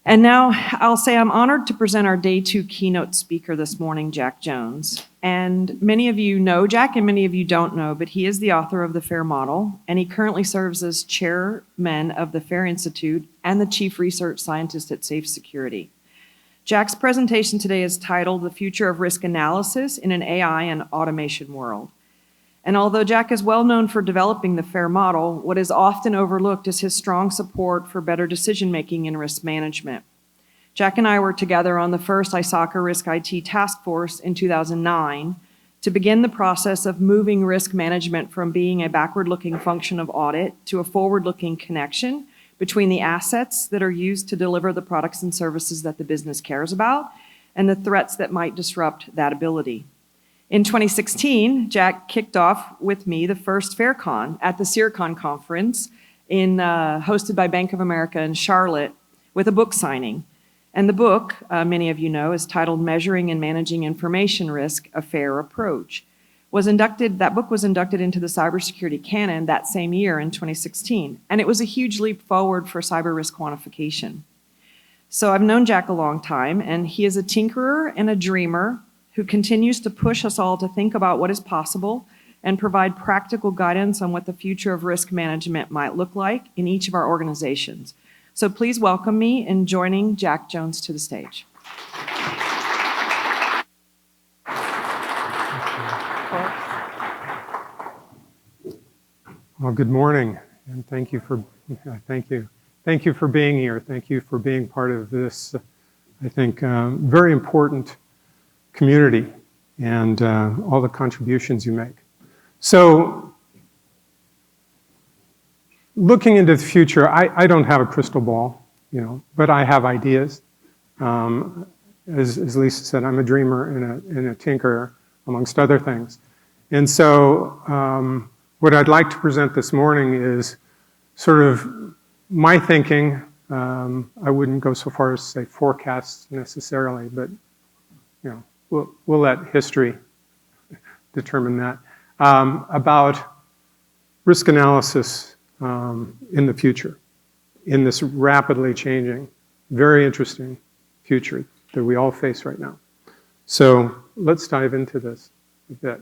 And now I'll say I'm honored to present our day 2 keynote speaker this morning, Jack Jones. And many of you know Jack and many of you don't know, but he is the author of the FAIR model, and he currently serves as chairman of the FAIR Institute and the chief research scientist at Safe Security. Jack's presentation today is titled The Future of Risk Analysis in an AI and Automation World. And although Jack is well known for developing the FAIR model, what is often overlooked is his strong support for better decision-making in risk management. Jack and I were together on the first ISACA Risk IT Task Force in 2009 to begin the process of moving risk management from being a backward-looking function of audit to a forward-looking connection between the assets that are used to deliver the products and services that the business cares about and the threats that might disrupt that ability. In 2016, Jack kicked off with me the first FAIRCON at the FAIRCON conference hosted by Bank of America in Charlotte with a book signing. And the book, many of you know, is titled Measuring and Managing Information Risk, A FAIR Approach. That book was inducted into the cybersecurity canon that same year in 2016, and it was a huge leap forward for cyber risk quantification. So I've known Jack a long time, and he is a tinkerer and a dreamer who continues to push us all to think about what is possible and provide practical guidance on what the future of risk management might look like in each of our organizations. So please welcome me in joining Jack Jones to the stage. Well, good morning, and thank you for being here. Thank you for being part of this, I think, very important community and all the contributions you make. So, looking into the future, I don't have a crystal ball, but I have ideas. As Lisa said, I'm a dreamer and a tinkerer, amongst other things. And so, what I'd like to present this morning is sort of my thinking. I wouldn't go so far as to say forecasts necessarily, but we'll let history determine that, about risk analysis in the future, in this rapidly changing, very interesting future that we all face right now. So let's dive into this a bit.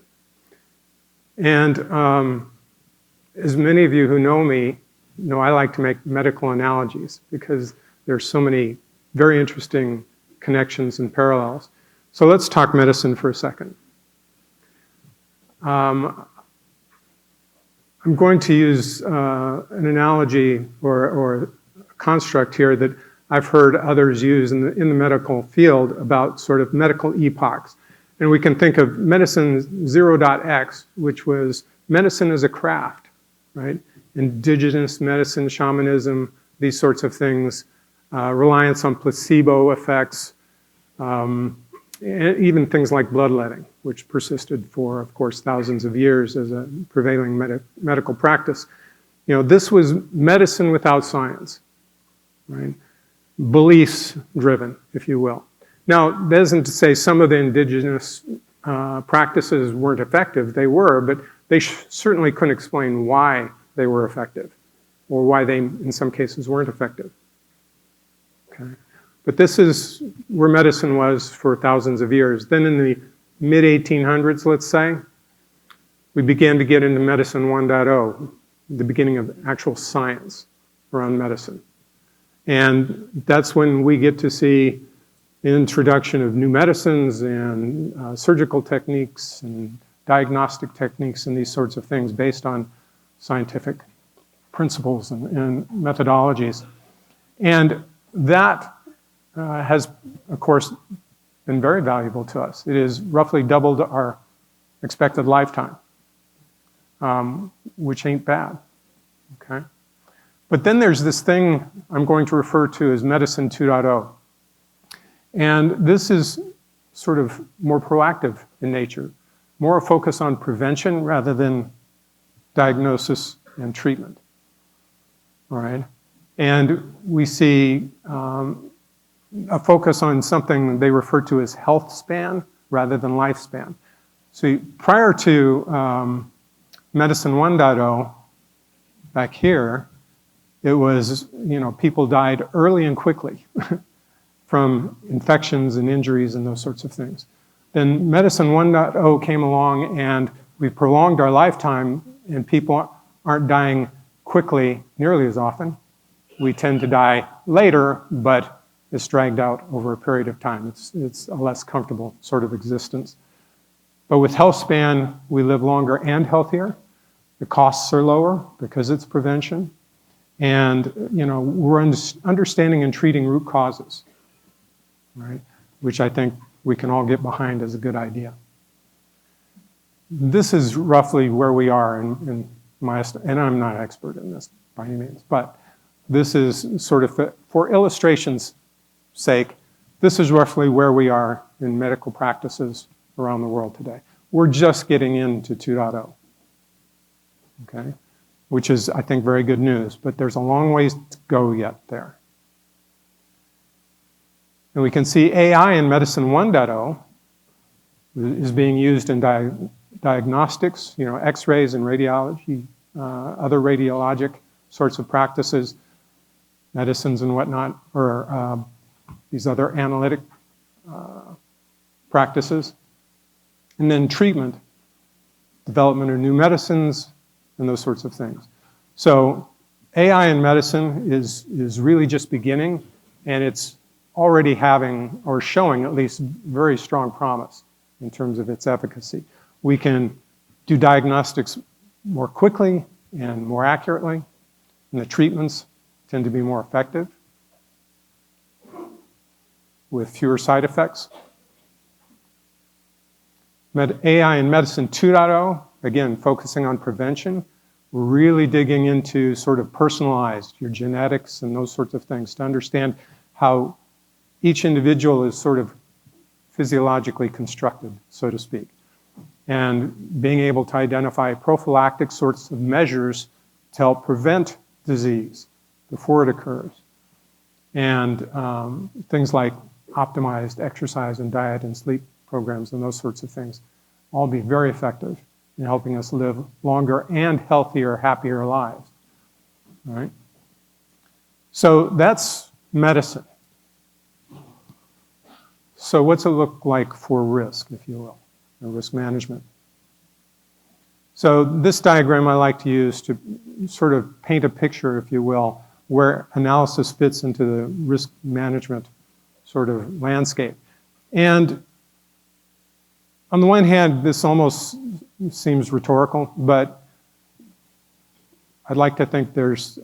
And as many of you who know me know, I like to make medical analogies because there's so many very interesting connections and parallels. So let's talk medicine for a second. I'm going to use an analogy or a construct here that I've heard others use in the medical field about sort of medical epochs. And we can think of medicine 0.x, which was medicine as a craft, right? Indigenous medicine, shamanism, these sorts of things, reliance on placebo effects, and even things like bloodletting, which persisted for, of course, thousands of years as a prevailing medical practice. This was medicine without science, right? Beliefs driven, if you will. Now, that isn't to say some of the indigenous practices weren't effective. They were, but they certainly couldn't explain why they were effective or why they, in some cases, weren't effective. Okay. But this is where medicine was for thousands of years. Then in the mid-1800s, let's say, we began to get into medicine 1.0, the beginning of actual science around medicine. And that's when we get to see the introduction of new medicines and surgical techniques and diagnostic techniques and these sorts of things based on scientific principles and methodologies. And that has, of course, been very valuable to us. It has roughly doubled our expected lifetime, which ain't bad, okay? But then there's this thing I'm going to refer to as medicine 2.0. And this is sort of more proactive in nature, more a focus on prevention rather than diagnosis and treatment, all right? And we see a focus on something they refer to as health span rather than lifespan. So prior to medicine 1.0, back here, it was, people died early and quickly. from infections and injuries and those sorts of things. Then Medicine 1.0 came along and we prolonged our lifetime and people aren't dying quickly nearly as often. We tend to die later, but it's dragged out over a period of time. It's a less comfortable sort of existence. But with healthspan, we live longer and healthier. The costs are lower because it's prevention. And we're understanding and treating root causes, right? Which I think we can all get behind as a good idea. This is roughly where we are in my estimate, and I'm not an expert in this by any means, but this is sort of, for illustration's sake, this is roughly where we are in medical practices around the world today. We're just getting into 2.0, okay? Which is, I think, very good news, but there's a long ways to go yet there. And we can see AI in Medicine 1.0 is being used in diagnostics, X-rays and radiology, other radiologic sorts of practices, medicines and whatnot, or these other analytic practices. And then treatment, development of new medicines, and those sorts of things. So AI in medicine is really just beginning, and it's already having, or showing at least, very strong promise in terms of its efficacy. We can do diagnostics more quickly and more accurately, and the treatments tend to be more effective with fewer side effects. AI in Medicine 2.0, again, focusing on prevention, really digging into sort of personalized, your genetics and those sorts of things to understand how each individual is sort of physiologically constructed, so to speak. And being able to identify prophylactic sorts of measures to help prevent disease before it occurs. And things like optimized exercise and diet and sleep programs and those sorts of things all be very effective in helping us live longer and healthier, happier lives. All right? So that's medicine. So what's it look like for risk, if you will, or risk management? So this diagram I like to use to sort of paint a picture, if you will, where analysis fits into the risk management sort of landscape. And on the one hand, this almost seems rhetorical, but I'd like to think there's,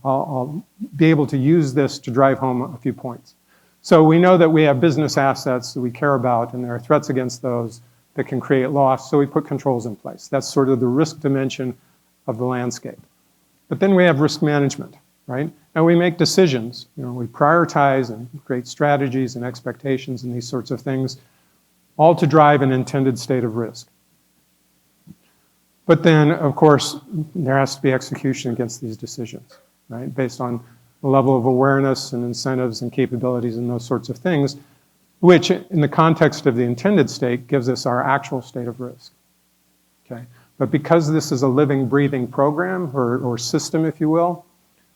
I'll be able to use this to drive home a few points. So we know that we have business assets that we care about, and there are threats against those that can create loss, so we put controls in place. That's sort of the risk dimension of the landscape. But then we have risk management, right? And we make decisions. We prioritize and create strategies and expectations and these sorts of things, all to drive an intended state of risk. But then, of course, there has to be execution against these decisions, right? Based on the level of awareness and incentives and capabilities and those sorts of things, which in the context of the intended state gives us our actual state of risk, okay? But because this is a living, breathing program or system, if you will,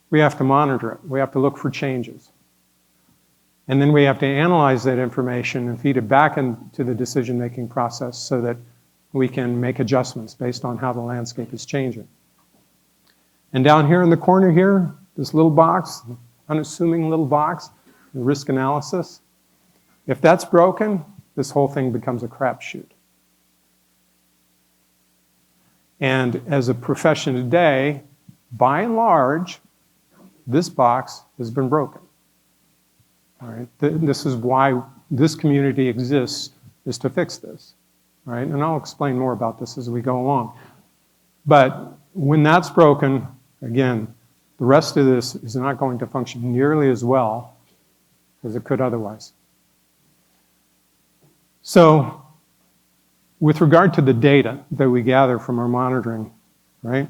we have to monitor it. We have to look for changes. And then we have to analyze that information and feed it back into the decision-making process so that we can make adjustments based on how the landscape is changing. And down here in the corner here, this little box, unassuming little box, the risk analysis, if that's broken, this whole thing becomes a crapshoot. And as a profession today, by and large, this box has been broken. All right? This is why this community exists, is to fix this. All right? And I'll explain more about this as we go along. But when that's broken, again, the rest of this is not going to function nearly as well as it could otherwise. So, with regard to the data that we gather from our monitoring, right,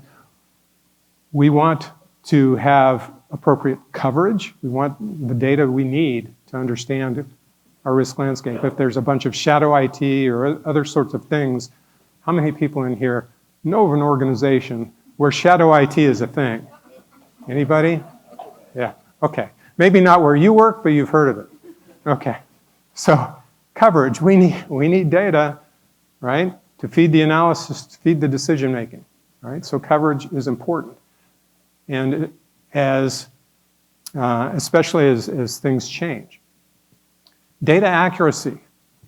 we want to have appropriate coverage. We want the data we need to understand our risk landscape. If there's a bunch of shadow IT or other sorts of things, how many people in here know of an organization where shadow IT is a thing? Anybody? Yeah, okay. Maybe not where you work, but you've heard of it. Okay, so coverage, we need data, right, to feed the analysis, to feed the decision making, right? So coverage is important. And especially as things change. Data accuracy,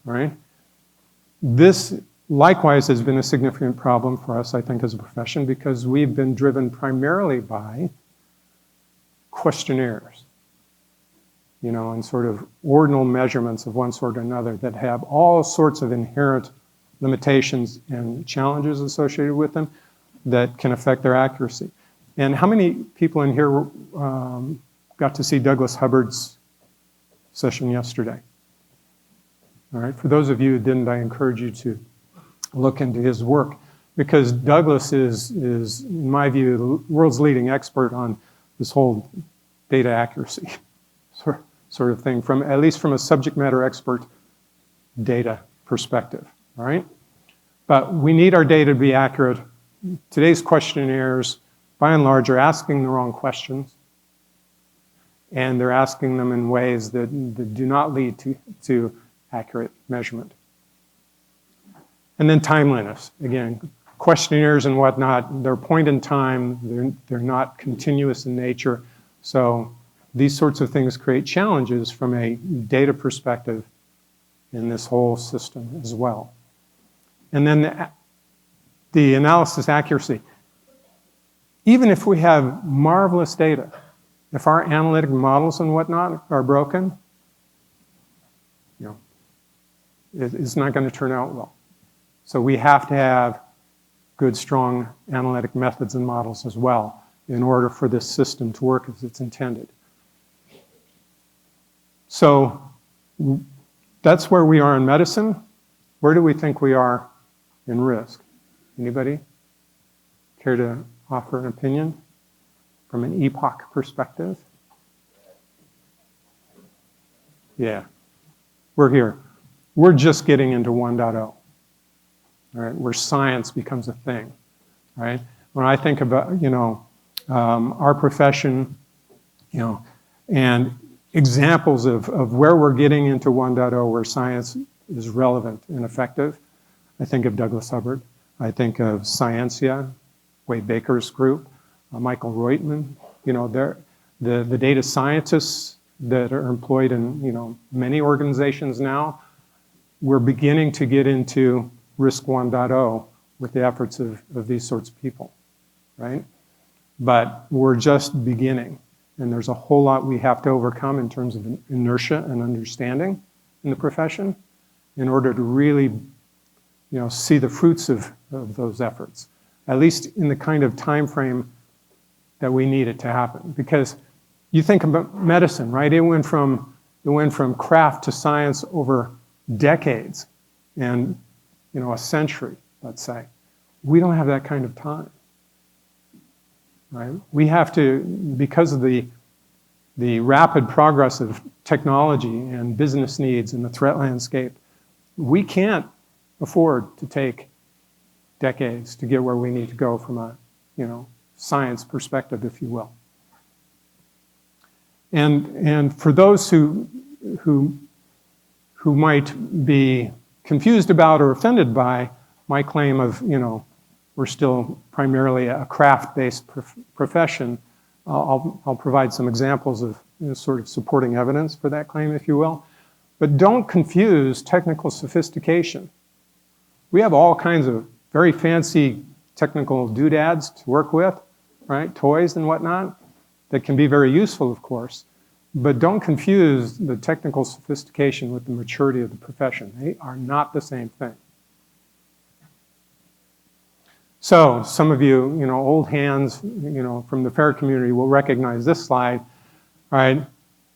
right? This likewise has been a significant problem for us, I think, as a profession, because we've been driven primarily by questionnaires, and sort of ordinal measurements of one sort or another that have all sorts of inherent limitations and challenges associated with them that can affect their accuracy. And how many people in here got to see Douglas Hubbard's session yesterday? All right, for those of you who didn't, I encourage you to look into his work, because Douglas is, in my view, the world's leading expert on this whole data accuracy sort of thing, at least from a subject matter expert data perspective, all right? But we need our data to be accurate. Today's questionnaires, by and large, are asking the wrong questions, and they're asking them in ways that do not lead to accurate measurement. And then timeliness. Again, questionnaires and whatnot, they're point in time, they're not continuous in nature. So these sorts of things create challenges from a data perspective in this whole system as well. And then the analysis accuracy. Even if we have marvelous data, if our analytic models and whatnot are broken, it's not going to turn out well. So we have to have good, strong analytic methods and models as well in order for this system to work as it's intended. So that's where we are in medicine. Where do we think we are in risk? Anybody care to offer an opinion from an epoch perspective? Yeah, we're here. We're just getting into 1.0, all right, where science becomes a thing, right? When I think about, our profession, and examples of where we're getting into 1.0, where science is relevant and effective, I think of Douglas Hubbard. I think of Scientia, Wade Baker's group, Michael Reutman. The data scientists that are employed in, many organizations now. We're beginning to get into risk 1.0 with the efforts of these sorts of people, right? But we're just beginning, and there's a whole lot we have to overcome in terms of inertia and understanding in the profession in order to really, see the fruits of those efforts, at least in the kind of time frame that we need it to happen. Because you think about medicine, right? It went from craft to science over decades and a century, let's say. We don't have that kind of time, right? We have to, because of the rapid progress of technology and business needs and the threat landscape, we can't afford to take decades to get where we need to go from a science perspective, if you will. And for those who might be confused about or offended by my claim of, we're still primarily a craft-based profession, I'll provide some examples of sort of supporting evidence for that claim, if you will. But don't confuse technical sophistication. We have all kinds of very fancy technical doodads to work with, right? Toys and whatnot that can be very useful, of course. But don't confuse the technical sophistication with the maturity of the profession. They are not the same thing. So some of you, old hands, from the FAIR community will recognize this slide, right?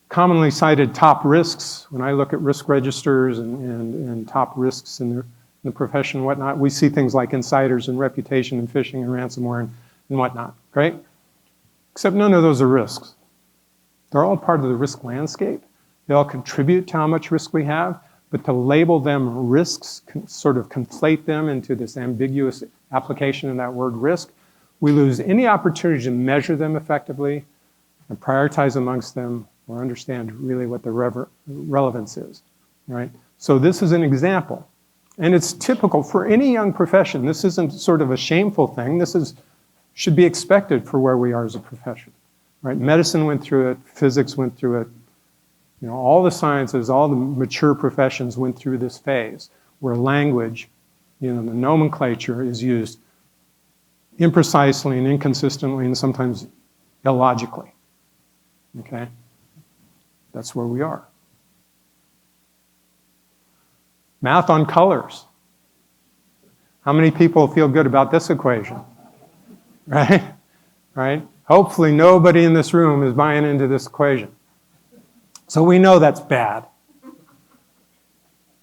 Commonly cited top risks. When I look at risk registers and top risks in the profession and whatnot, we see things like insiders and reputation and phishing and ransomware and whatnot, right? Except none of those are risks. They're all part of the risk landscape. They all contribute to how much risk we have, but to label them risks, sort of conflate them into this ambiguous application of that word risk, we lose any opportunity to measure them effectively and prioritize amongst them or understand really what the relevance is, right? So this is an example. And it's typical for any young profession. This isn't sort of a shameful thing. This should be expected for where we are as a profession, right? Medicine went through it, physics went through it. You know, all the sciences, all the mature professions went through this phase where language, you know, the nomenclature is used imprecisely and inconsistently and sometimes illogically, okay? That's where we are. Math on colors. How many people feel good about this equation? Right? Right? Hopefully nobody in this room is buying into this equation. So we know that's bad.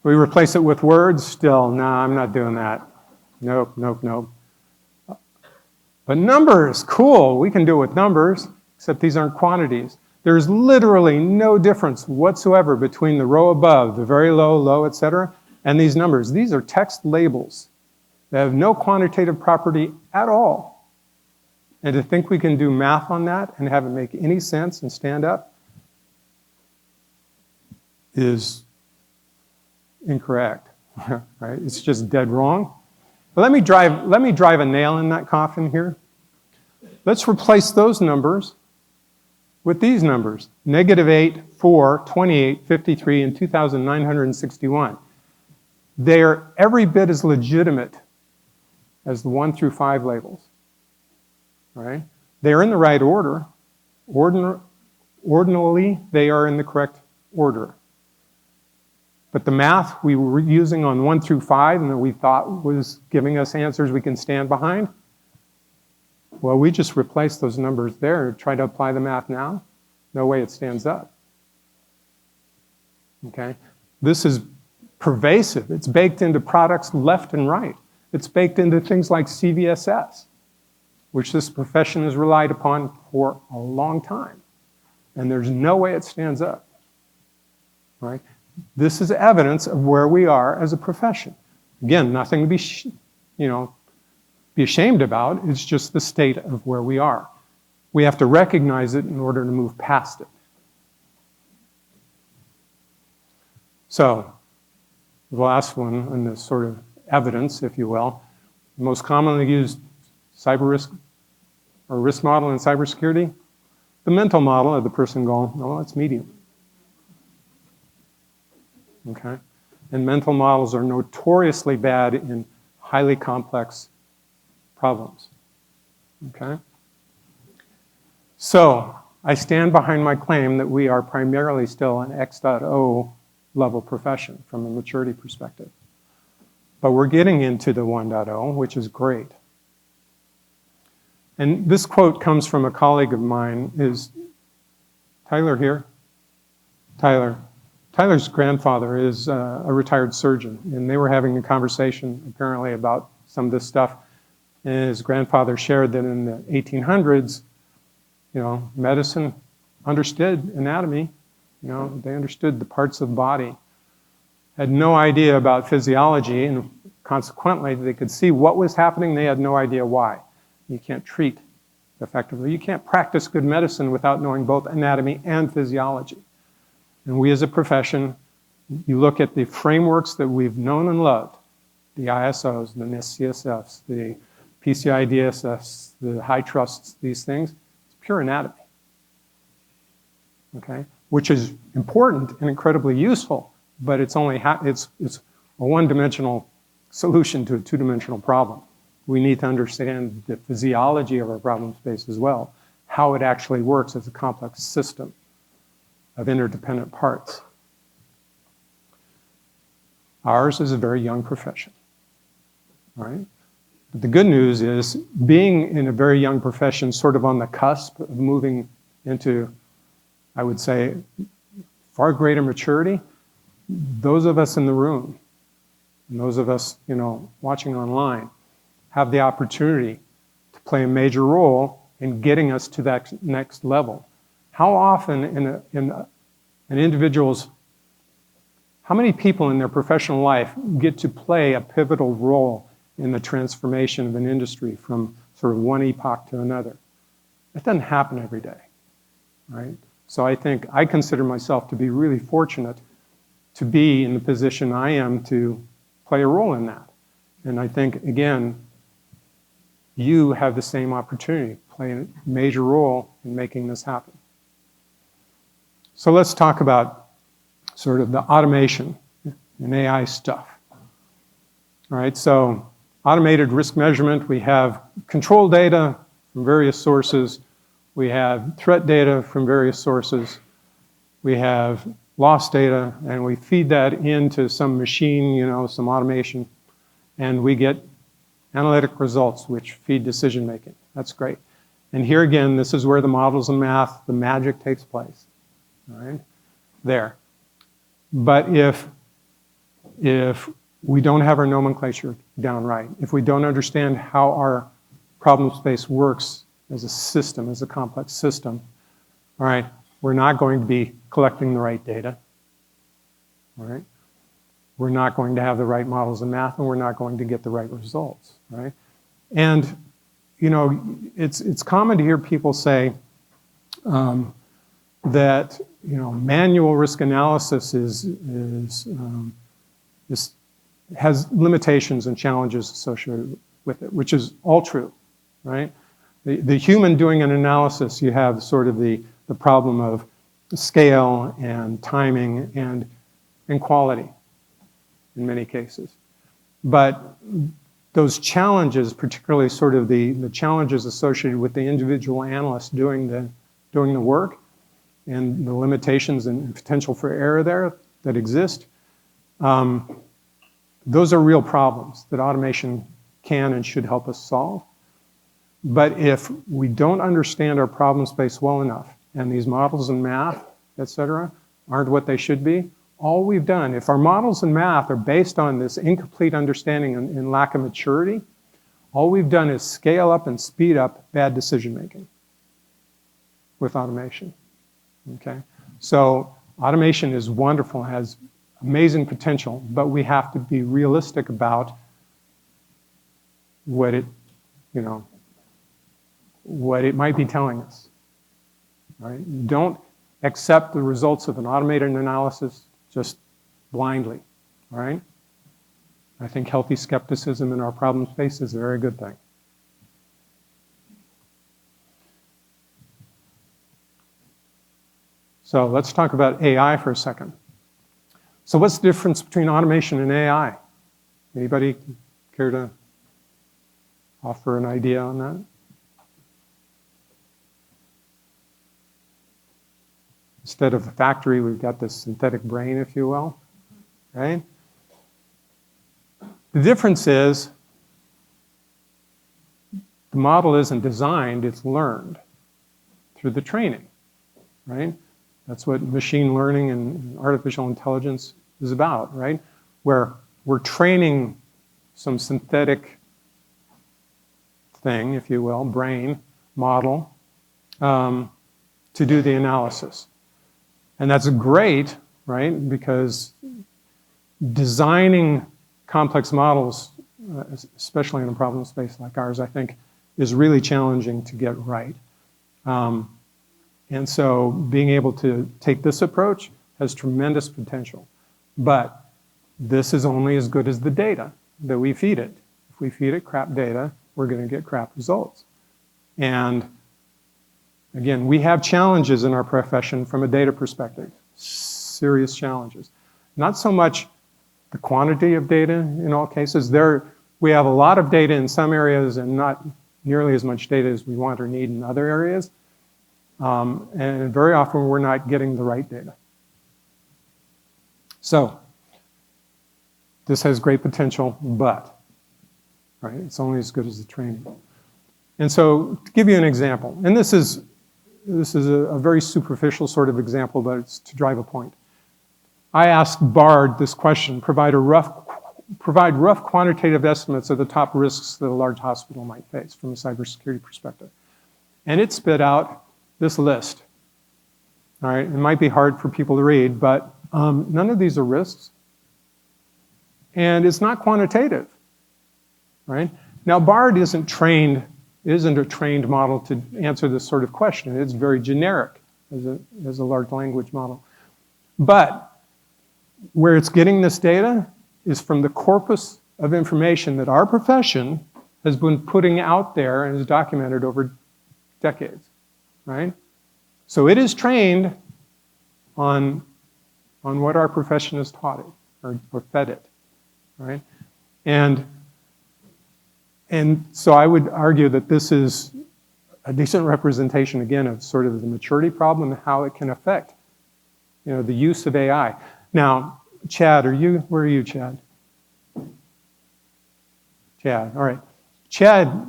We replace it with words still. No, I'm not doing that. Nope, nope, nope. But numbers, cool. We can do it with numbers, except these aren't quantities. There's literally no difference whatsoever between the row above, the very low, low, etc., and these numbers. These are text labels. They have no quantitative property at all. And to think we can do math on that and have it make any sense and stand up is incorrect, right? It's just dead wrong. But let me drive a nail in that coffin here. Let's replace those numbers with these numbers: -8, 4, 28, 53, and 2,961. They are every bit as legitimate as the 1 through 5 labels, right? They are in the right order. Ordinally, they are in the correct order. But the math we were using on 1 through 5 and that we thought was giving us answers we can stand behind, well, we just replaced those numbers there and try to apply the math now. No way it stands up. Okay? This is pervasive. It's baked into products left and right. It's baked into things like CVSS, which this profession has relied upon for a long time. And there's no way it stands up. Right? This is evidence of where we are as a profession. Again, nothing to be, be ashamed about. It's just the state of where we are. We have to recognize it in order to move past it. So, the last one in this sort of evidence, if you will, the most commonly used cyber risk or risk model in cybersecurity, the mental model of the person going, oh, it's medium. Okay? And mental models are notoriously bad in highly complex problems. Okay? So, I stand behind my claim that we are primarily still an X.0 level profession from a maturity perspective. But we're getting into the 1.0, which is great. And this quote comes from a colleague of mine. Is Tyler here? Tyler's grandfather is a retired surgeon, and they were having a conversation apparently about some of this stuff. And his grandfather shared that in the 1800s, medicine understood anatomy. They understood the parts of the body, had no idea about physiology, and consequently, they could see what was happening. They had no idea why. You can't treat effectively. You can't practice good medicine without knowing both anatomy and physiology. And we as a profession, you look at the frameworks that we've known and loved, the ISOs, the NIST CSFs, the PCI DSS, the high trusts, these things, it's pure anatomy. Okay? Which is important and incredibly useful, but it's only it's a one-dimensional solution to a two-dimensional problem. We need to understand the physiology of our problem space as well, how it actually works as a complex system of interdependent parts. Ours is a very young profession, right? But the good news is being in a very young profession, sort of on the cusp of moving into, I would say, far greater maturity, those of us in the room, and those of us, watching online, have the opportunity to play a major role in getting us to that next level. How often in an individual's, how many people in their professional life get to play a pivotal role in the transformation of an industry from sort of one epoch to another? That doesn't happen every day, right? So I consider myself to be really fortunate to be in the position I am to play a role in that. And I think, again, you have the same opportunity, play a major role in making this happen. So let's talk about sort of the automation and AI stuff. All right, so automated risk measurement, we have control data from various sources. We have threat data from various sources. We have loss data, and we feed that into some machine, some automation, and we get analytic results which feed decision making. That's great. And here again, this is where the models and math, the magic takes place. All right, there. But if we don't have our nomenclature down right, if we don't understand how our problem space works as a system, as a complex system, all right, we're not going to be collecting the right data, all right? We're not going to have the right models in math, and we're not going to get the right results, right? And, it's common to hear people say that, manual risk analysis has limitations and challenges associated with it, which is all true, right? The human doing an analysis, you have sort of the problem of scale and timing and quality in many cases. But those challenges, particularly sort of the challenges associated with the individual analyst doing the work and the limitations and potential for error there that exist, those are real problems that automation can and should help us solve. But if we don't understand our problem space well enough, and these models and math, et cetera, aren't what they should be, all we've done, if our models and math are based on this incomplete understanding and lack of maturity, all we've done is scale up and speed up bad decision making with automation, okay? So automation is wonderful, has amazing potential, but we have to be realistic about what it might be telling us, right? Don't accept the results of an automated analysis just blindly, all right? I think healthy skepticism in our problem space is a very good thing. So let's talk about AI for a second. So what's the difference between automation and AI? Anybody care to offer an idea on that? Instead of a factory, we've got this synthetic brain, if you will, right? The difference is the model isn't designed, it's learned through the training, right? That's what machine learning and artificial intelligence is about, right? Where we're training some synthetic thing, if you will, brain model, to do the analysis. And that's great, right? Because designing complex models, especially in a problem space like ours, I think is really challenging to get right. And so being able to take this approach has tremendous potential. But this is only as good as the data that we feed it. If we feed it crap data, we're going to get crap results. And again, we have challenges in our profession from a data perspective, serious challenges. Not so much the quantity of data in all cases. We have a lot of data in some areas and not nearly as much data as we want or need in other areas. And very often we're not getting the right data. So this has great potential, but right, it's only as good as the training. And so to give you an example, and this is a very superficial sort of example, but it's to drive a point. I asked Bard this question: provide rough quantitative estimates of the top risks that a large hospital might face from a cybersecurity perspective. And it spit out this list. All right, it might be hard for people to read, but none of these are risks. And it's not quantitative, right? Now, Bard isn't a trained model to answer this sort of question. It's very generic, as a large language model. But where it's getting this data is from the corpus of information that our profession has been putting out there and is documented over decades, right? So it is trained on what our profession has taught it or fed it, right? And so I would argue that this is a decent representation, again, of sort of the maturity problem and how it can affect, the use of AI. Now, Chad, where are you, Chad? Chad, all right. Chad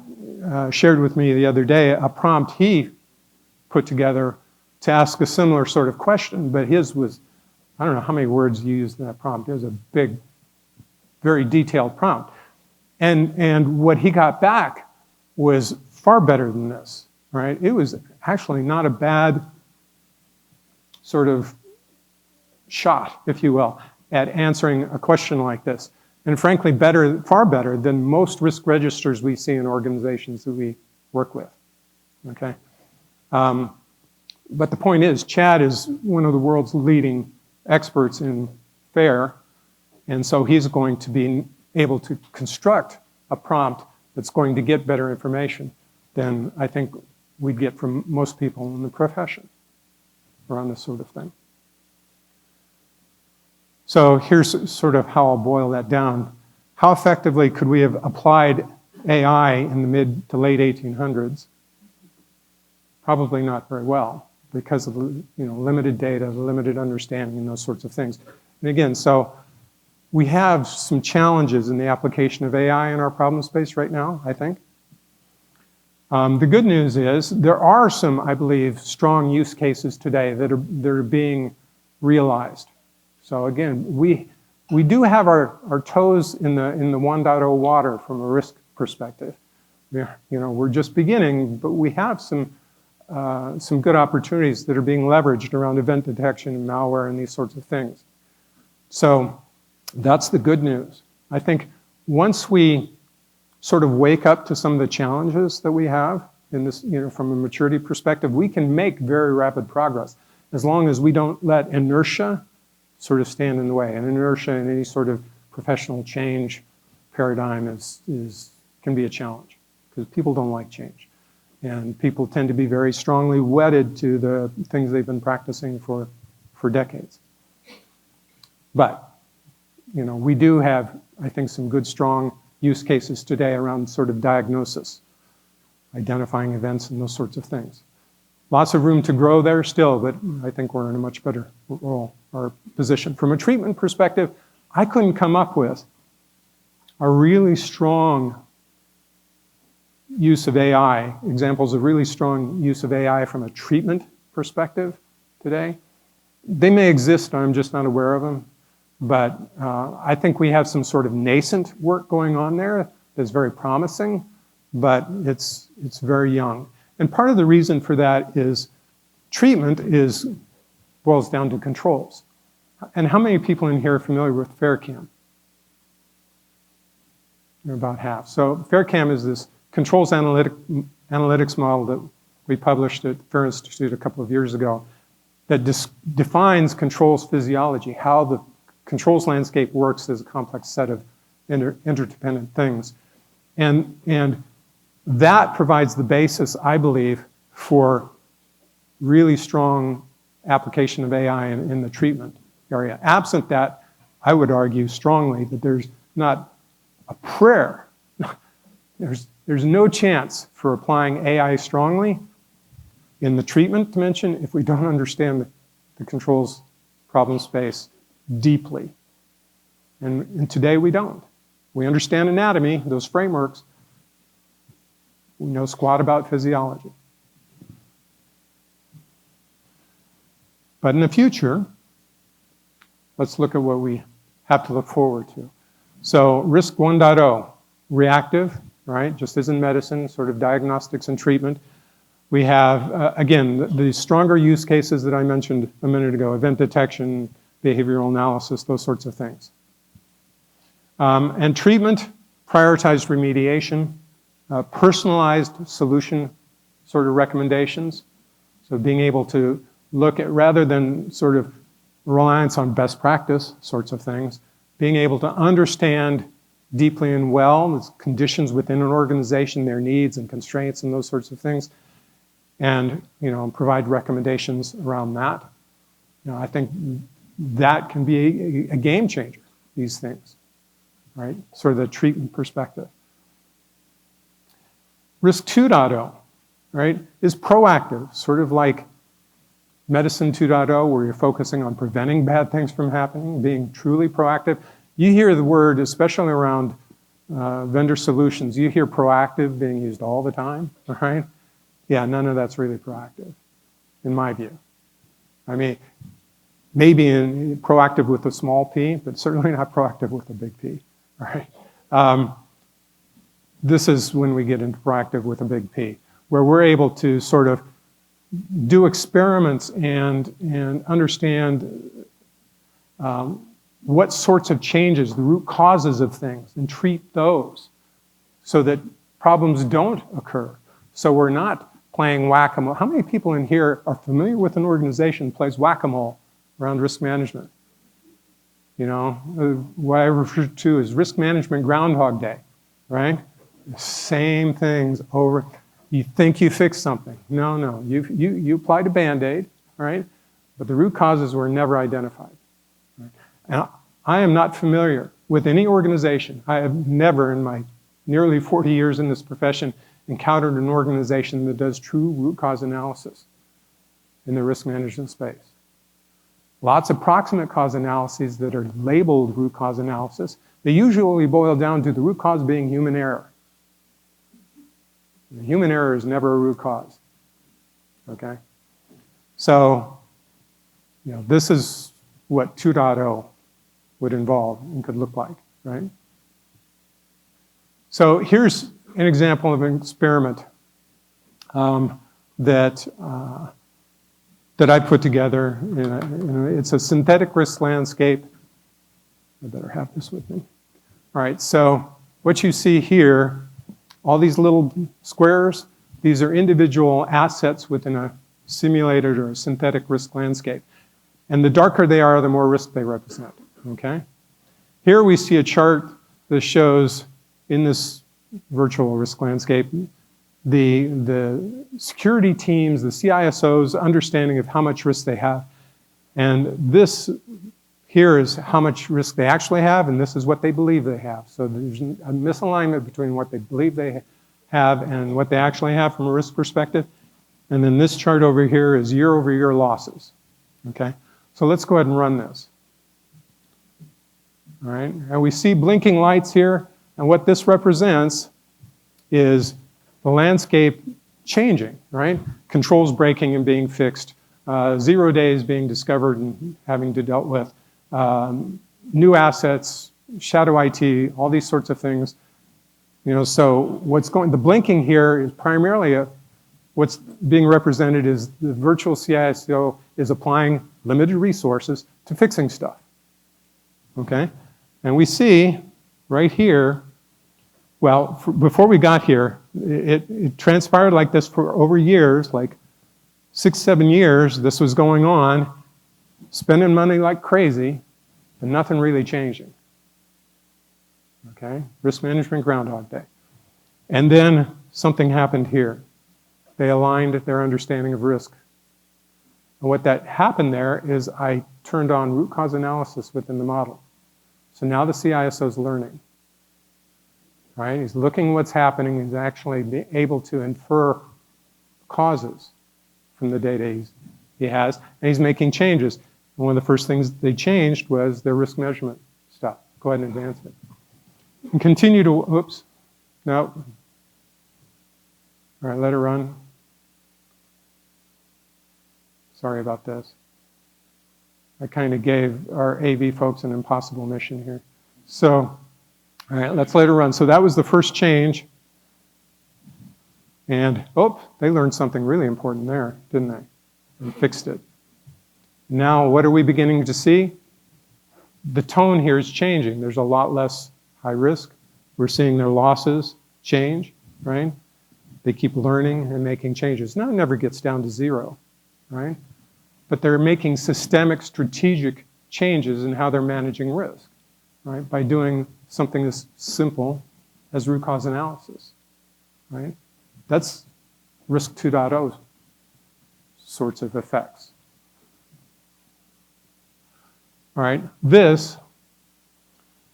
shared with me the other day a prompt he put together to ask a similar sort of question, but his was, I don't know how many words you used in that prompt. It was a big, very detailed prompt. And what he got back was far better than this, right? It was actually not a bad sort of shot, if you will, at answering a question like this. And frankly, far better than most risk registers we see in organizations that we work with, okay? But the point is, Chad is one of the world's leading experts in FAIR, and so he's going to be able to construct a prompt that's going to get better information than I think we'd get from most people in the profession around this sort of thing. So here's sort of how I'll boil that down. How effectively could we have applied AI in the mid to late 1800s? Probably not very well because of limited data, limited understanding, and those sorts of things. And again, so we have some challenges in the application of AI in our problem space right now, I think. The good news is there are some, I believe, strong use cases today that are being realized. So again, we do have our toes in the 1.0 water from a risk perspective. We're just beginning, but we have some good opportunities that are being leveraged around event detection and malware and these sorts of things. So that's the good news. I think once we sort of wake up to some of the challenges that we have in this, from a maturity perspective, we can make very rapid progress as long as we don't let inertia sort of stand in the way. And inertia in any sort of professional change paradigm can be a challenge because people don't like change. And people tend to be very strongly wedded to the things they've been practicing for decades. But, we do have, I think, some good, strong use cases today around sort of diagnosis, identifying events and those sorts of things. Lots of room to grow there still, but I think we're in a much better role or position. From a treatment perspective, I couldn't come up with a really strong use of AI, examples of really strong use of AI from a treatment perspective today. They may exist, I'm just not aware of them, but I think we have some sort of nascent work going on there that's very promising, but it's very young. And part of the reason for that is treatment boils down to controls. And how many people in here are familiar with FAIRCON? You're about half. So FAIRCON is this controls analytics model that we published at FAIR Institute a couple of years ago that defines controls physiology, how the controls landscape works as a complex set of interdependent things. And that provides the basis, I believe, for really strong application of AI in the treatment area. Absent that, I would argue strongly that there's not a prayer. There's no chance for applying AI strongly in the treatment dimension if we don't understand the controls problem space deeply. And today we don't. We understand anatomy, those frameworks. We know squat about physiology. But in the future, let's look at what we have to look forward to. So risk 1.0, reactive, right? Just as in medicine, sort of diagnostics and treatment. We have, again, the stronger use cases that I mentioned a minute ago, event detection, behavioral analysis, those sorts of things. And treatment, prioritized remediation, personalized solution sort of recommendations. So being able to look at, rather than sort of reliance on best practice sorts of things, being able to understand deeply and well the conditions within an organization, their needs and constraints and those sorts of things, and provide recommendations around that. I think that can be a game changer, these things, right? Sort of the treatment perspective. Risk 2.0, right, is proactive, sort of like Medicine 2.0, where you're focusing on preventing bad things from happening, being truly proactive. You hear the word, especially around vendor solutions, you hear proactive being used all the time, right? Yeah, none of that's really proactive, in my view. I mean, maybe proactive with a small p, but certainly not proactive with a big P, right? This is when we get into proactive with a big P, where we're able to sort of do experiments and understand what sorts of changes, the root causes of things, and treat those so that problems don't occur. So we're not playing whack-a-mole. How many people in here are familiar with an organization that plays whack-a-mole around risk management? What I refer to as risk management Groundhog Day, right? Same things over. You think you fixed something. No. You applied a Band-Aid, right? But the root causes were never identified. Right? And I am not familiar with any organization. I have never, in my nearly 40 years in this profession, encountered an organization that does true root cause analysis in the risk management space. Lots of proximate cause analyses that are labeled root cause analysis. They usually boil down to the root cause being human error. Human error is never a root cause, okay? So, this is what 2.0 would involve and could look like, right? So here's an example of an experiment that I put together. It's a synthetic risk landscape. I better have this with me. All right, so what you see here, all these little squares, these are individual assets within a simulated or a synthetic risk landscape. And the darker they are, the more risk they represent, okay? Here we see a chart that shows in this virtual risk landscape the security teams, the CISOs' understanding of how much risk they have. And this here is how much risk they actually have, and this is what they believe they have. So there's a misalignment between what they believe they have and what they actually have from a risk perspective. And then this chart over here is year-over-year losses, okay? So let's go ahead and run this. All right, and we see blinking lights here, and what this represents is the landscape changing, right? Controls breaking and being fixed, 0 days being discovered and having to dealt with, new assets, shadow IT, all these sorts of things. So the blinking here is primarily what's being represented is the virtual CISO is applying limited resources to fixing stuff, okay? And we see right here, well, before we got here, it transpired like this for over years, like 6, 7 years, this was going on, spending money like crazy, and nothing really changing. Okay, risk management Groundhog Day. And then something happened here. They aligned their understanding of risk. And what that happened there is I turned on root cause analysis within the model. So now the CISO is learning. Right? He's looking at what's happening. He's actually able to infer causes from the data he has, and he's making changes. And one of the first things they changed was their risk measurement stuff. Go ahead and advance it. And continue to, oops, no. All right, let it run. Sorry about this. I kind of gave our AV folks an impossible mission here. So, all right, let's let it run. So that was the first change. And, they learned something really important there, didn't they? And fixed it. Now, what are we beginning to see? The tone here is changing. There's a lot less high risk. We're seeing their losses change, right? They keep learning and making changes. Now it never gets down to 0, right? but they're making systemic strategic changes in how they're managing risk, right? By doing something as simple as root cause analysis, right? That's risk 2.0 sorts of effects. All right, this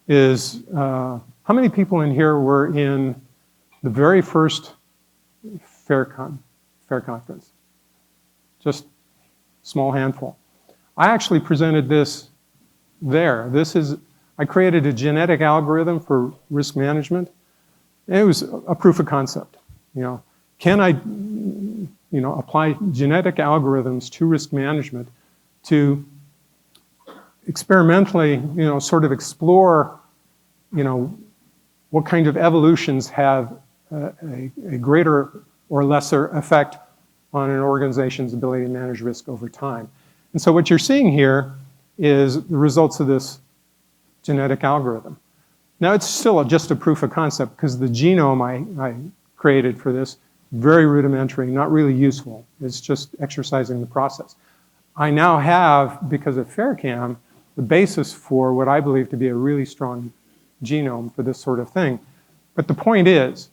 is, how many people in here were in the very first FAIR conference? Just a small handful. I actually presented this there. I created a genetic algorithm for risk management. It was a proof of concept. Can I, apply genetic algorithms to risk management to experimentally, sort of explore, what kind of evolutions have a greater or lesser effect on an organization's ability to manage risk over time. And so what you're seeing here is the results of this genetic algorithm. Now it's still just a proof of concept because the genome I created for this, very rudimentary, not really useful. It's just exercising the process. I now have, because of FAIRCON, the basis for what I believe to be a really strong genome for this sort of thing. But the point is,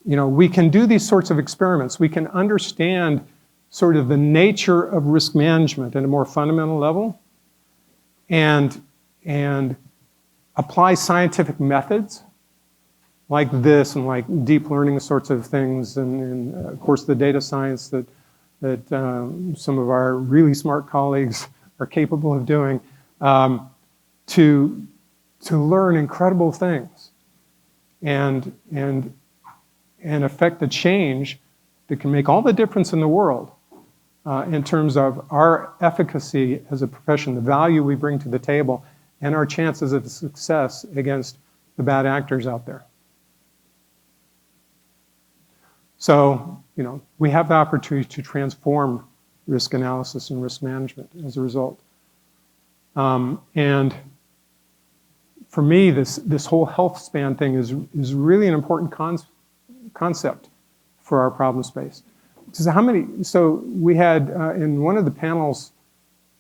we can do these sorts of experiments. We can understand sort of the nature of risk management at a more fundamental level and apply scientific methods like this and like deep learning sorts of things and of course the data science that some of our really smart colleagues are capable of doing to learn incredible things and affect the change that can make all the difference in the world in terms of our efficacy as a profession, the value we bring to the table, and our chances of success against the bad actors out there. So, we have the opportunity to transform risk analysis and risk management as a result. And for me, this whole health span thing is really an important concept for our problem space. So we had in one of the panels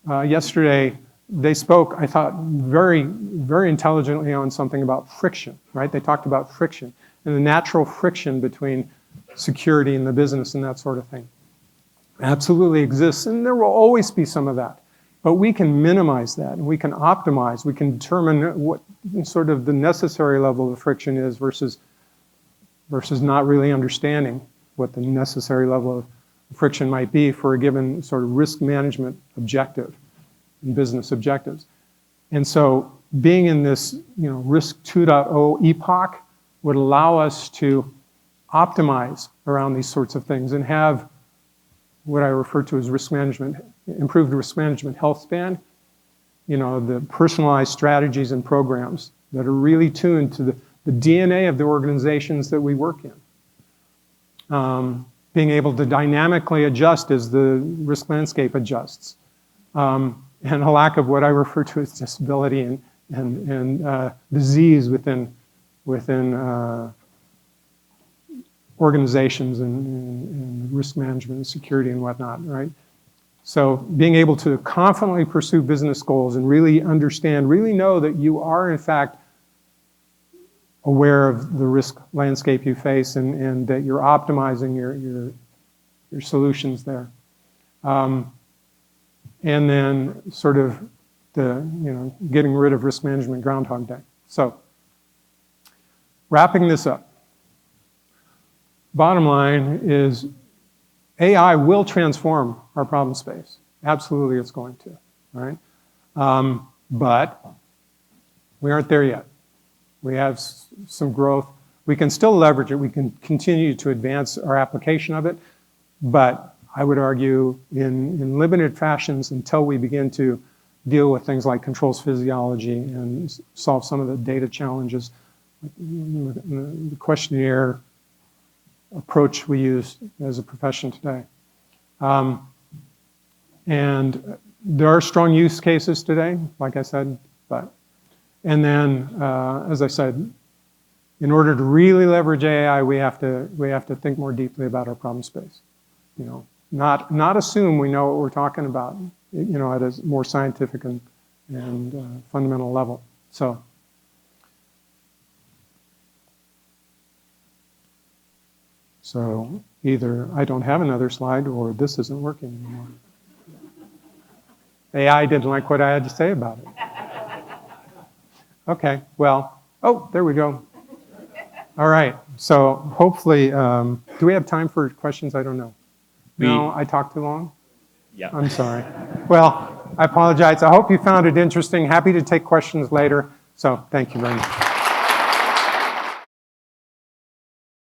yesterday, they spoke, I thought, very, very intelligently on something about friction, right? They talked about friction and the natural friction between security and the business and that sort of thing. Absolutely exists, and there will always be some of that. But we can minimize that, and we can optimize, we can determine what sort of the necessary level of friction is versus not really understanding what the necessary level of friction might be for a given sort of risk management objective and business objectives. And so being in this risk 2.0 epoch would allow us to optimize around these sorts of things and have what I refer to as risk management, improved risk management health span, the personalized strategies and programs that are really tuned to the DNA of the organizations that we work in. Being able to dynamically adjust as the risk landscape adjusts. And a lack of what I refer to as disability and disease within organizations and risk management and security and whatnot, right? So being able to confidently pursue business goals and really understand, really know that you are in fact aware of the risk landscape you face and that you're optimizing your solutions there. And then sort of getting rid of risk management Groundhog Day. So wrapping this up. Bottom line is AI will transform our problem space. Absolutely it's going to, all right? But we aren't there yet. We have some growth. We can still leverage it. We can continue to advance our application of it. But I would argue in limited fashions until we begin to deal with things like controls physiology and solve some of the data challenges, the questionnaire approach we use as a profession today. And there are strong use cases today, like I said, and then, as I said, in order to really leverage AI, we have to think more deeply about our problem space. not assume we know what we're talking about, at a more scientific and fundamental level. So either I don't have another slide or this isn't working anymore. AI didn't like what I had to say about it. Okay, well, oh, there we go. All right, so hopefully, do we have time for questions? I don't know. No, I talked too long? Yeah. I'm sorry. Well, I apologize. I hope you found it interesting. Happy to take questions later. So thank you very much.